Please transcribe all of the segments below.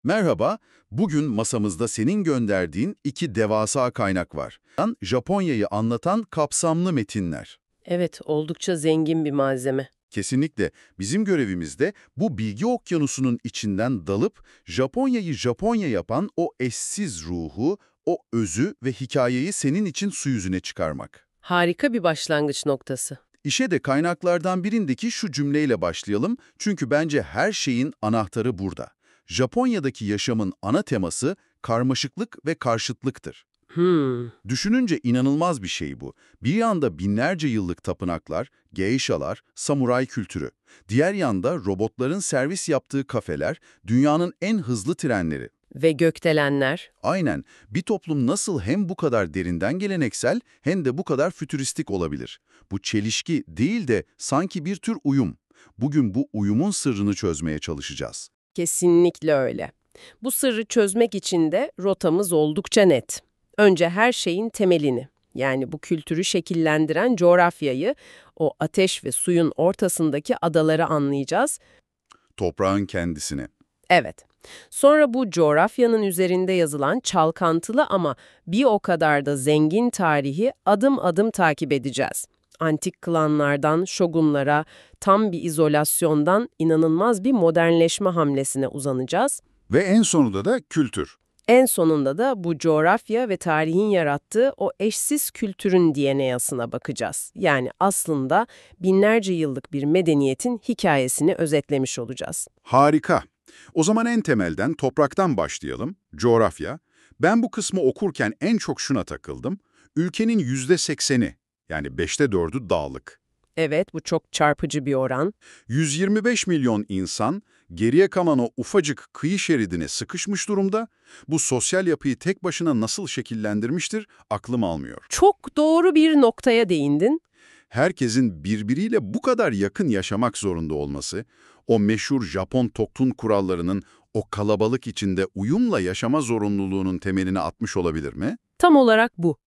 Merhaba, bugün masamızda senin gönderdiğin iki devasa kaynak var. Japonya'yı anlatan kapsamlı metinler. Evet, oldukça zengin bir malzeme. Kesinlikle bizim görevimiz de bu bilgi okyanusunun içinden dalıp Japonya'yı Japonya yapan o eşsiz ruhu, o özü ve hikayeyi senin için su yüzüne çıkarmak. Harika bir başlangıç noktası. İşe de kaynaklardan birindeki şu cümleyle başlayalım çünkü bence her şeyin anahtarı burada. Japonya'daki yaşamın ana teması karmaşıklık ve karşıtlıktır. Düşününce inanılmaz bir şey bu. Bir yanda binlerce yıllık tapınaklar, geishalar, samuray kültürü. Diğer yanda robotların servis yaptığı kafeler, dünyanın en hızlı trenleri. Ve gökdelenler. Aynen, bir toplum nasıl hem bu kadar derinden geleneksel hem de bu kadar fütüristik olabilir? Bu çelişki değil de sanki bir tür uyum. Bugün bu uyumun sırrını çözmeye çalışacağız. Kesinlikle öyle. Bu sırrı çözmek için de rotamız oldukça net. Önce her şeyin temelini, yani bu kültürü şekillendiren coğrafyayı, o ateş ve suyun ortasındaki adaları anlayacağız. Toprağın kendisini. Evet. Sonra bu coğrafyanın üzerinde yazılan çalkantılı ama bir o kadar da zengin tarihi adım adım takip edeceğiz. Antik klanlardan şogunlara, tam bir izolasyondan inanılmaz bir modernleşme hamlesine uzanacağız. Ve en sonunda da kültür. En sonunda da bu coğrafya ve tarihin yarattığı o eşsiz kültürün DNA'sına bakacağız. Yani aslında binlerce yıllık bir medeniyetin hikayesini özetlemiş olacağız. Harika. O zaman en temelden, topraktan başlayalım. Coğrafya. Ben bu kısmı okurken en çok şuna takıldım. Ülkenin %80'i, yani 4'ü dağlık. Evet, bu çok çarpıcı bir oran. 125 milyon insan geriye kalan o ufacık kıyı şeridine sıkışmış durumda. Bu sosyal yapıyı tek başına nasıl şekillendirmiştir aklım almıyor. Çok doğru bir noktaya değindin. Herkesin birbiriyle bu kadar yakın yaşamak zorunda olması, o meşhur Japon toplum kurallarının o kalabalık içinde uyumla yaşama zorunluluğunun temelini atmış olabilir mi? Tam olarak bu.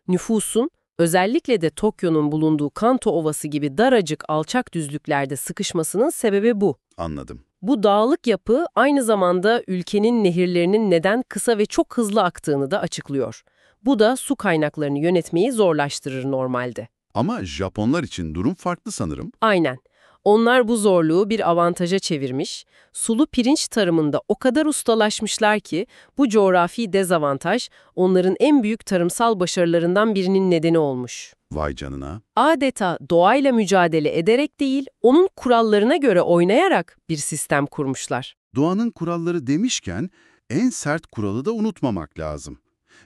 Nüfusun, özellikle de Tokyo'nun bulunduğu Kanto Ovası gibi daracık alçak düzlüklerde sıkışmasının sebebi bu. Anladım. Bu dağlık yapı aynı zamanda ülkenin nehirlerinin neden kısa ve çok hızlı aktığını da açıklıyor. Bu da su kaynaklarını yönetmeyi zorlaştırır normalde. Ama Japonlar için durum farklı sanırım. Aynen. Onlar bu zorluğu bir avantaja çevirmiş, sulu pirinç tarımında o kadar ustalaşmışlar ki bu coğrafi dezavantaj onların en büyük tarımsal başarılarından birinin nedeni olmuş. Vay canına. Adeta doğayla mücadele ederek değil, onun kurallarına göre oynayarak bir sistem kurmuşlar. Doğanın kuralları demişken en sert kuralı da unutmamak lazım.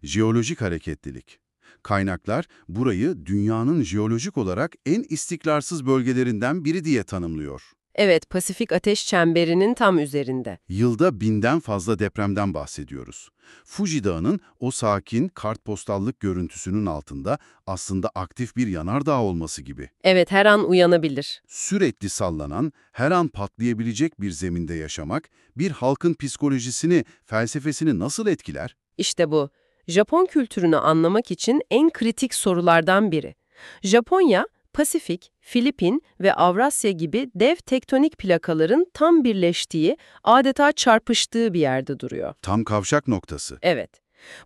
Jeolojik hareketlilik. Kaynaklar burayı dünyanın jeolojik olarak en istikrarsız bölgelerinden biri diye tanımlıyor. Evet, Pasifik Ateş Çemberi'nin tam üzerinde. Yılda 1000'den fazla depremden bahsediyoruz. Fuji Dağı'nın o sakin kartpostallık görüntüsünün altında aslında aktif bir yanardağ olması gibi. Evet, her an uyanabilir. Sürekli sallanan, her an patlayabilecek bir zeminde yaşamak, bir halkın psikolojisini, felsefesini nasıl etkiler? İşte bu. Japon kültürünü anlamak için en kritik sorulardan biri. Japonya, Pasifik, Filipin ve Avrasya gibi dev tektonik plakaların tam birleştiği, adeta çarpıştığı bir yerde duruyor. Tam kavşak noktası. Evet.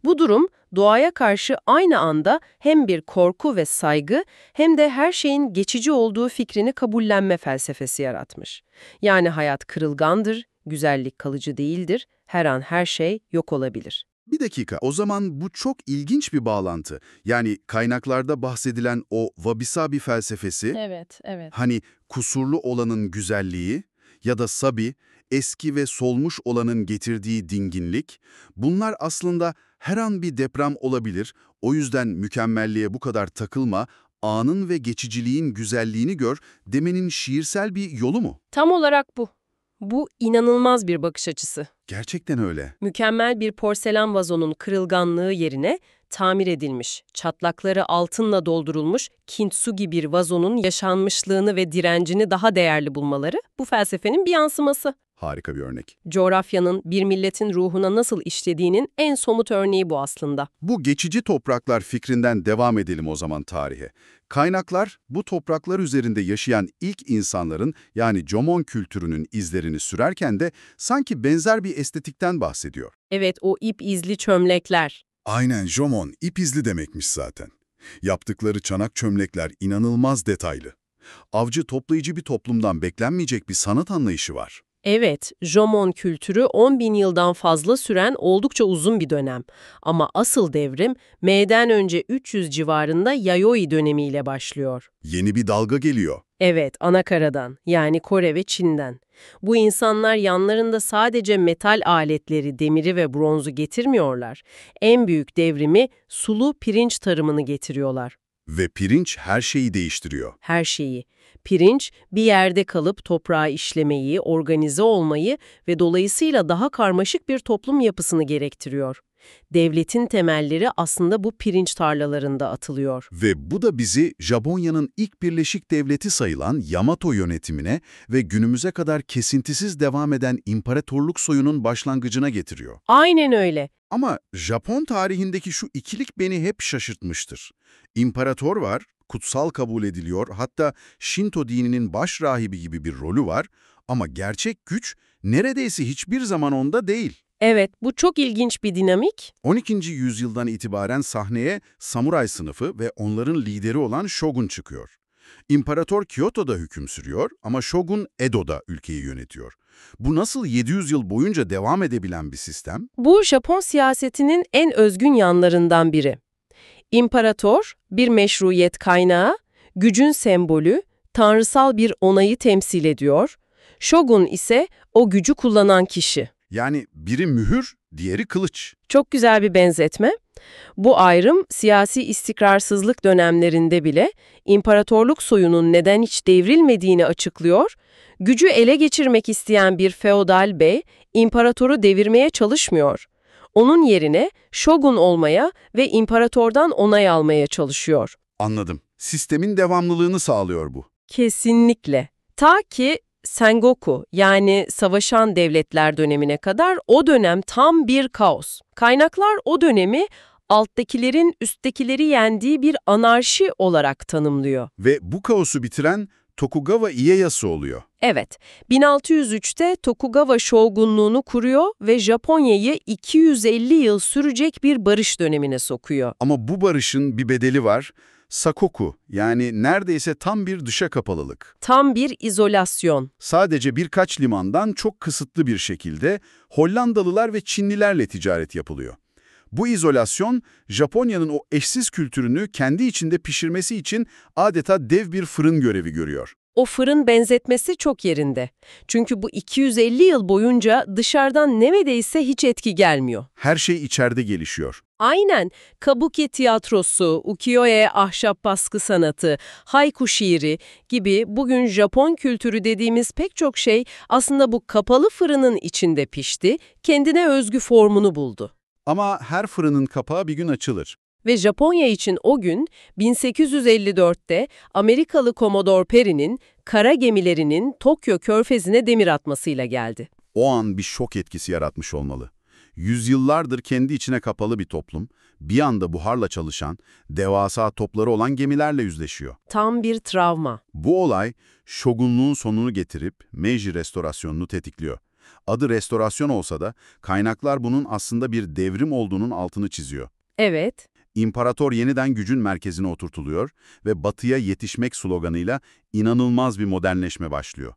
Bu durum doğaya karşı aynı anda hem bir korku ve saygı hem de her şeyin geçici olduğu fikrini kabullenme felsefesi yaratmış. Yani hayat kırılgandır, güzellik kalıcı değildir, her an her şey yok olabilir. Bir dakika, o zaman bu çok ilginç bir bağlantı. Yani kaynaklarda bahsedilen o wabi-sabi felsefesi, Evet, evet. hani kusurlu olanın güzelliği ya da sabi, eski ve solmuş olanın getirdiği dinginlik, bunlar aslında her an bir deprem olabilir. O yüzden mükemmelliğe bu kadar takılma, anın ve geçiciliğin güzelliğini gör demenin şiirsel bir yolu mu? Tam olarak bu. Bu inanılmaz bir bakış açısı. Gerçekten öyle. Mükemmel bir porselen vazonun kırılganlığı yerine tamir edilmiş, çatlakları altınla doldurulmuş kintsugi bir vazonun yaşanmışlığını ve direncini daha değerli bulmaları bu felsefenin bir yansıması. Harika bir örnek. Coğrafyanın bir milletin ruhuna nasıl işlediğinin en somut örneği bu aslında. Bu geçici topraklar fikrinden devam edelim o zaman tarihe. Kaynaklar, bu topraklar üzerinde yaşayan ilk insanların yani Jomon kültürünün izlerini sürerken de sanki benzer bir estetikten bahsediyor. Evet, o ip izli çömlekler. Aynen, Jomon, ip izli demekmiş zaten. Yaptıkları çanak çömlekler inanılmaz detaylı. Avcı toplayıcı bir toplumdan beklenmeyecek bir sanat anlayışı var. Evet, Jomon kültürü 10.000 yıldan fazla süren oldukça uzun bir dönem. Ama asıl devrim M.'den önce 300 civarında Yayoi dönemiyle başlıyor. Yeni bir dalga geliyor. Evet, Anakara'dan yani Kore ve Çin'den. Bu insanlar yanlarında sadece metal aletleri, demiri ve bronzu getirmiyorlar. En büyük devrimi sulu pirinç tarımını getiriyorlar. Ve pirinç her şeyi değiştiriyor. Her şeyi. Pirinç, bir yerde kalıp toprağı işlemeyi, organize olmayı ve dolayısıyla daha karmaşık bir toplum yapısını gerektiriyor. Devletin temelleri aslında bu pirinç tarlalarında atılıyor. Ve bu da bizi Japonya'nın ilk birleşik devleti sayılan Yamato yönetimine ve günümüze kadar kesintisiz devam eden imparatorluk soyunun başlangıcına getiriyor. Aynen öyle. Ama Japon tarihindeki şu ikilik beni hep şaşırtmıştır. İmparator var, kutsal kabul ediliyor, hatta Shinto dininin baş rahibi gibi bir rolü var ama gerçek güç neredeyse hiçbir zaman onda değil. Evet, bu çok ilginç bir dinamik. 12. yüzyıldan itibaren sahneye samuray sınıfı ve onların lideri olan Shogun çıkıyor. İmparator Kyoto'da hüküm sürüyor ama Shogun Edo'da ülkeyi yönetiyor. Bu nasıl 700 yıl boyunca devam edebilen bir sistem? Bu Japon siyasetinin en özgün yanlarından biri. İmparator, bir meşruiyet kaynağı, gücün sembolü, tanrısal bir onayı temsil ediyor. Shogun ise o gücü kullanan kişi. Yani biri mühür, diğeri kılıç. Çok güzel bir benzetme. Bu ayrım siyasi istikrarsızlık dönemlerinde bile imparatorluk soyunun neden hiç devrilmediğini açıklıyor. Gücü ele geçirmek isteyen bir feodal bey imparatoru devirmeye çalışmıyor. Onun yerine shogun olmaya ve imparatordan onay almaya çalışıyor. Anladım. Sistemin devamlılığını sağlıyor bu. Kesinlikle. Ta ki Sengoku yani savaşan devletler dönemine kadar o dönem tam bir kaos. Kaynaklar o dönemi alttakilerin üsttekileri yendiği bir anarşi olarak tanımlıyor. Ve bu kaosu bitiren Tokugawa Ieyasu oluyor. Evet, 1603'te Tokugawa şogunluğunu kuruyor ve Japonya'yı 250 yıl sürecek bir barış dönemine sokuyor. Ama bu barışın bir bedeli var. Sakoku, yani neredeyse tam bir dışa kapalılık. Tam bir izolasyon. Sadece birkaç limandan çok kısıtlı bir şekilde Hollandalılar ve Çinlilerle ticaret yapılıyor. Bu izolasyon, Japonya'nın o eşsiz kültürünü kendi içinde pişirmesi için adeta dev bir fırın görevi görüyor. O fırın benzetmesi çok yerinde. Çünkü bu 250 yıl boyunca dışarıdan neredeyse hiç etki gelmiyor. Her şey içeride gelişiyor. Aynen, kabuki tiyatrosu, ukiyo-e ahşap baskı sanatı, haiku şiiri gibi bugün Japon kültürü dediğimiz pek çok şey aslında bu kapalı fırının içinde pişti, kendine özgü formunu buldu. Ama her fırının kapağı bir gün açılır. Ve Japonya için o gün 1854'te Amerikalı Commodore Perry'nin kara gemilerinin Tokyo Körfezi'ne demir atmasıyla geldi. O an bir şok etkisi yaratmış olmalı. Yüzyıllardır kendi içine kapalı bir toplum, bir anda buharla çalışan, devasa topları olan gemilerle yüzleşiyor. Tam bir travma. Bu olay, şogunluğun sonunu getirip Meiji restorasyonunu tetikliyor. Adı restorasyon olsa da kaynaklar bunun aslında bir devrim olduğunun altını çiziyor. Evet. İmparator yeniden gücün merkezine oturtuluyor ve batıya yetişmek sloganıyla inanılmaz bir modernleşme başlıyor.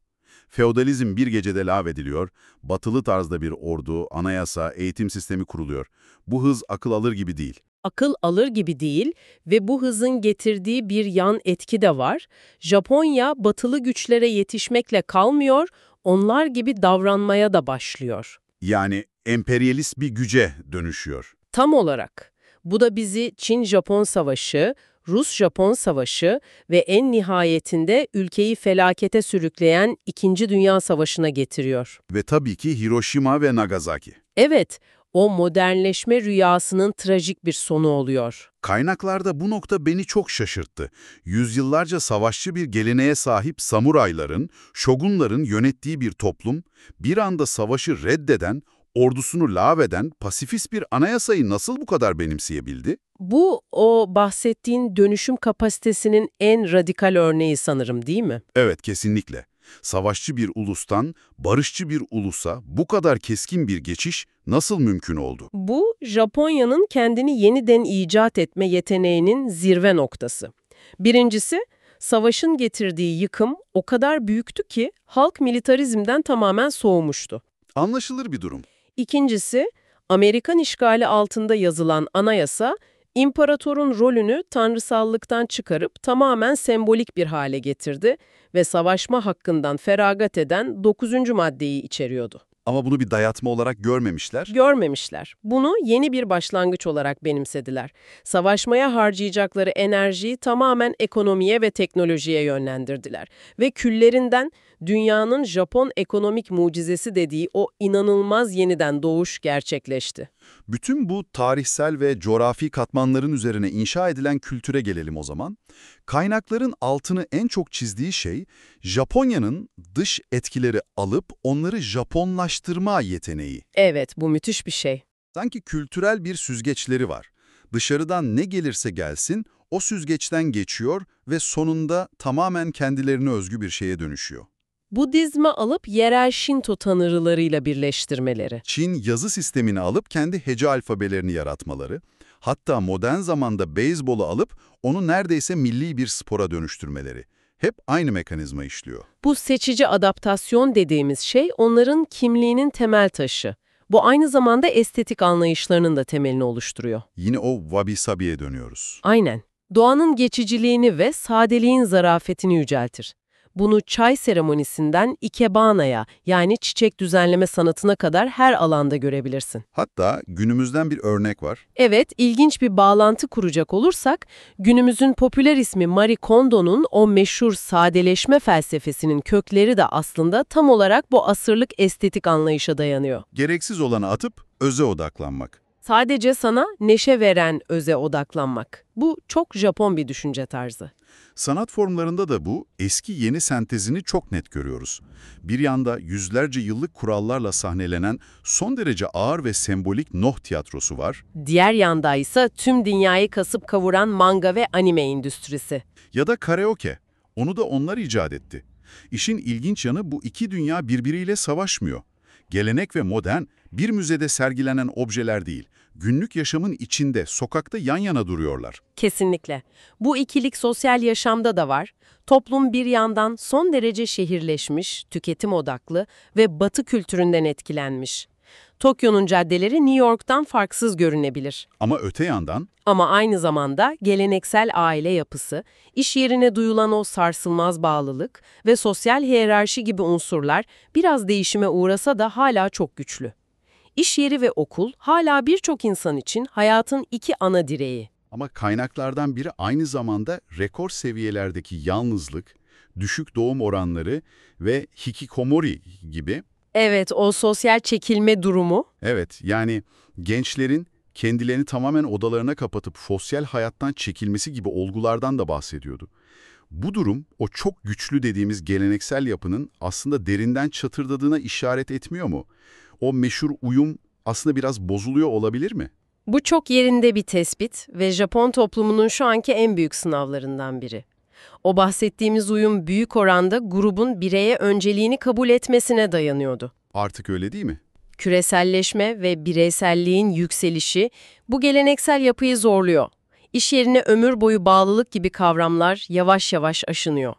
Feodalizm bir gecede lağvediliyor, batılı tarzda bir ordu, anayasa, eğitim sistemi kuruluyor. Bu hız akıl alır gibi değil. Akıl alır gibi değil ve bu hızın getirdiği bir yan etki de var. Japonya batılı güçlere yetişmekle kalmıyor, onlar gibi davranmaya da başlıyor. Yani emperyalist bir güce dönüşüyor. Tam olarak. Bu da bizi Çin-Japon Savaşı, Rus-Japon Savaşı ve en nihayetinde ülkeyi felakete sürükleyen İkinci Dünya Savaşı'na getiriyor. Ve tabii ki Hiroşima ve Nagasaki. Evet, o modernleşme rüyasının trajik bir sonu oluyor. Kaynaklarda bu nokta beni çok şaşırttı. Yüzyıllarca savaşçı bir geleneğe sahip samurayların, şogunların yönettiği bir toplum, bir anda savaşı reddeden, ordusunu lağveden pasifist bir anayasayı nasıl bu kadar benimseyebildi? Bu, o bahsettiğin dönüşüm kapasitesinin en radikal örneği sanırım, değil mi? Evet, kesinlikle. Savaşçı bir ulustan barışçı bir ulusa bu kadar keskin bir geçiş nasıl mümkün oldu? Bu, Japonya'nın kendini yeniden icat etme yeteneğinin zirve noktası. Birincisi, savaşın getirdiği yıkım o kadar büyüktü ki halk militarizmden tamamen soğumuştu. Anlaşılır bir durum. İkincisi, Amerikan işgali altında yazılan anayasa, imparatorun rolünü tanrısallıktan çıkarıp tamamen sembolik bir hale getirdi ve savaşma hakkından feragat eden 9. maddeyi içeriyordu. Ama bunu bir dayatma olarak görmemişler. Görmemişler. Bunu yeni bir başlangıç olarak benimsediler. Savaşmaya harcayacakları enerjiyi tamamen ekonomiye ve teknolojiye yönlendirdiler. Ve küllerinden dünyanın Japon ekonomik mucizesi dediği o inanılmaz yeniden doğuş gerçekleşti. Bütün bu tarihsel ve coğrafi katmanların üzerine inşa edilen kültüre gelelim o zaman. Kaynakların altını en çok çizdiği şey, Japonya'nın dış etkileri alıp onları Japonlaştırma yeteneği. Evet, bu müthiş bir şey. Sanki kültürel bir süzgeçleri var. Dışarıdan ne gelirse gelsin, o süzgeçten geçiyor ve sonunda tamamen kendilerine özgü bir şeye dönüşüyor. Budizmi alıp yerel Şinto tanrılarıyla birleştirmeleri. Çin yazı sistemini alıp kendi hece alfabelerini yaratmaları, hatta modern zamanda beyzbolu alıp onu neredeyse milli bir spora dönüştürmeleri. Hep aynı mekanizma işliyor. Bu seçici adaptasyon dediğimiz şey onların kimliğinin temel taşı. Bu aynı zamanda estetik anlayışlarının da temelini oluşturuyor. Yine o wabi-sabi'ye dönüyoruz. Aynen. Doğanın geçiciliğini ve sadeliğin zarafetini yüceltir. Bunu çay seremonisinden ikebana'ya, yani çiçek düzenleme sanatına kadar her alanda görebilirsin. Hatta günümüzden bir örnek var. Evet, ilginç bir bağlantı kuracak olursak, günümüzün popüler ismi Marie Kondo'nun o meşhur sadeleşme felsefesinin kökleri de aslında tam olarak bu asırlık estetik anlayışa dayanıyor. Gereksiz olanı atıp öze odaklanmak. Sadece sana neşe veren öze odaklanmak. Bu çok Japon bir düşünce tarzı. Sanat formlarında da bu eski yeni sentezini çok net görüyoruz. Bir yanda yüzlerce yıllık kurallarla sahnelenen son derece ağır ve sembolik Noh tiyatrosu var. Diğer yanda ise tüm dünyayı kasıp kavuran manga ve anime endüstrisi. Ya da karaoke. Onu da onlar icat etti. İşin ilginç yanı bu iki dünya birbiriyle savaşmıyor. Gelenek ve modern bir müzede sergilenen objeler değil, günlük yaşamın içinde, sokakta yan yana duruyorlar. Kesinlikle. Bu ikilik sosyal yaşamda da var. Toplum bir yandan son derece şehirleşmiş, tüketim odaklı ve Batı kültüründen etkilenmiş. Tokyo'nun caddeleri New York'tan farksız görünebilir. Ama öte yandan Ama aynı zamanda geleneksel aile yapısı, iş yerine duyulan o sarsılmaz bağlılık ve sosyal hiyerarşi gibi unsurlar biraz değişime uğrasa da hala çok güçlü. İş yeri ve okul hala birçok insan için hayatın iki ana direği. ama kaynaklardan biri aynı zamanda rekor seviyelerdeki yalnızlık, düşük doğum oranları ve hikikomori gibi. Evet, o sosyal çekilme durumu. Evet, yani gençlerin kendilerini tamamen odalarına kapatıp sosyal hayattan çekilmesi gibi olgulardan da bahsediyordu. Bu durum, o çok güçlü dediğimiz geleneksel yapının aslında derinden çatırdadığına işaret etmiyor mu? O meşhur uyum aslında biraz bozuluyor olabilir mi? Bu çok yerinde bir tespit ve Japon toplumunun şu anki en büyük sınavlarından biri. O bahsettiğimiz uyum büyük oranda grubun bireye önceliğini kabul etmesine dayanıyordu. Artık öyle değil mi? Küreselleşme ve bireyselliğin yükselişi bu geleneksel yapıyı zorluyor. İş yerine ömür boyu bağlılık gibi kavramlar yavaş yavaş aşınıyor.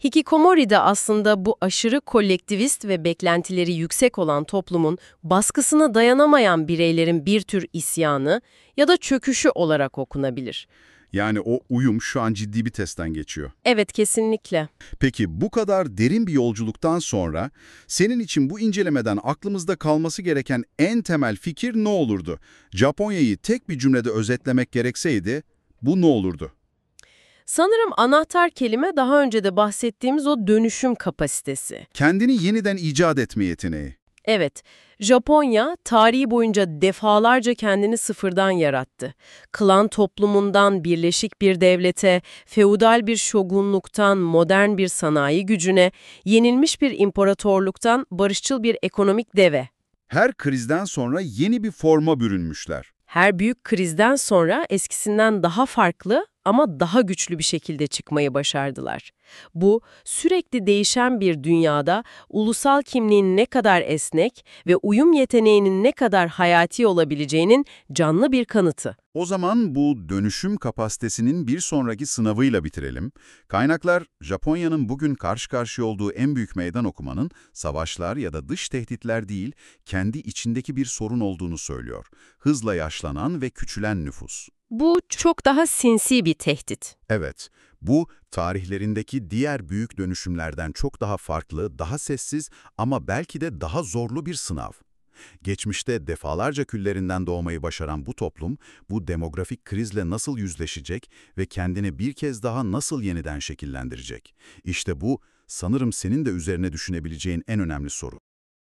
Hikikomori de aslında bu aşırı kolektivist ve beklentileri yüksek olan toplumun baskısına dayanamayan bireylerin bir tür isyanı ya da çöküşü olarak okunabilir. Yani o uyum şu an ciddi bir testten geçiyor. Evet, kesinlikle. Peki bu kadar derin bir yolculuktan sonra senin için bu incelemeden aklımızda kalması gereken en temel fikir ne olurdu? Japonya'yı tek bir cümlede özetlemek gerekseydi bu ne olurdu? Sanırım anahtar kelime daha önce de bahsettiğimiz o dönüşüm kapasitesi. Kendini yeniden icat etme yeteneği. Evet, Japonya tarihi boyunca defalarca kendini sıfırdan yarattı. Klan toplumundan birleşik bir devlete, feodal bir şogunluktan modern bir sanayi gücüne, yenilmiş bir imparatorluktan barışçıl bir ekonomik deve. Her krizden sonra yeni bir forma bürünmüşler. Her büyük krizden sonra eskisinden daha farklı ama daha güçlü bir şekilde çıkmayı başardılar. Bu, sürekli değişen bir dünyada ulusal kimliğin ne kadar esnek ve uyum yeteneğinin ne kadar hayati olabileceğinin canlı bir kanıtı. O zaman bu dönüşüm kapasitesinin bir sonraki sınavıyla bitirelim. Kaynaklar, Japonya'nın bugün karşı karşıya olduğu en büyük meydan okumanın savaşlar ya da dış tehditler değil, kendi içindeki bir sorun olduğunu söylüyor. Hızla yaşlanan ve küçülen nüfus. Bu çok daha sinsi bir tehdit. Evet, bu tarihlerindeki diğer büyük dönüşümlerden çok daha farklı, daha sessiz ama belki de daha zorlu bir sınav. Geçmişte defalarca küllerinden doğmayı başaran bu toplum, bu demografik krizle nasıl yüzleşecek ve kendini bir kez daha nasıl yeniden şekillendirecek? İşte bu, sanırım senin de üzerine düşünebileceğin en önemli soru.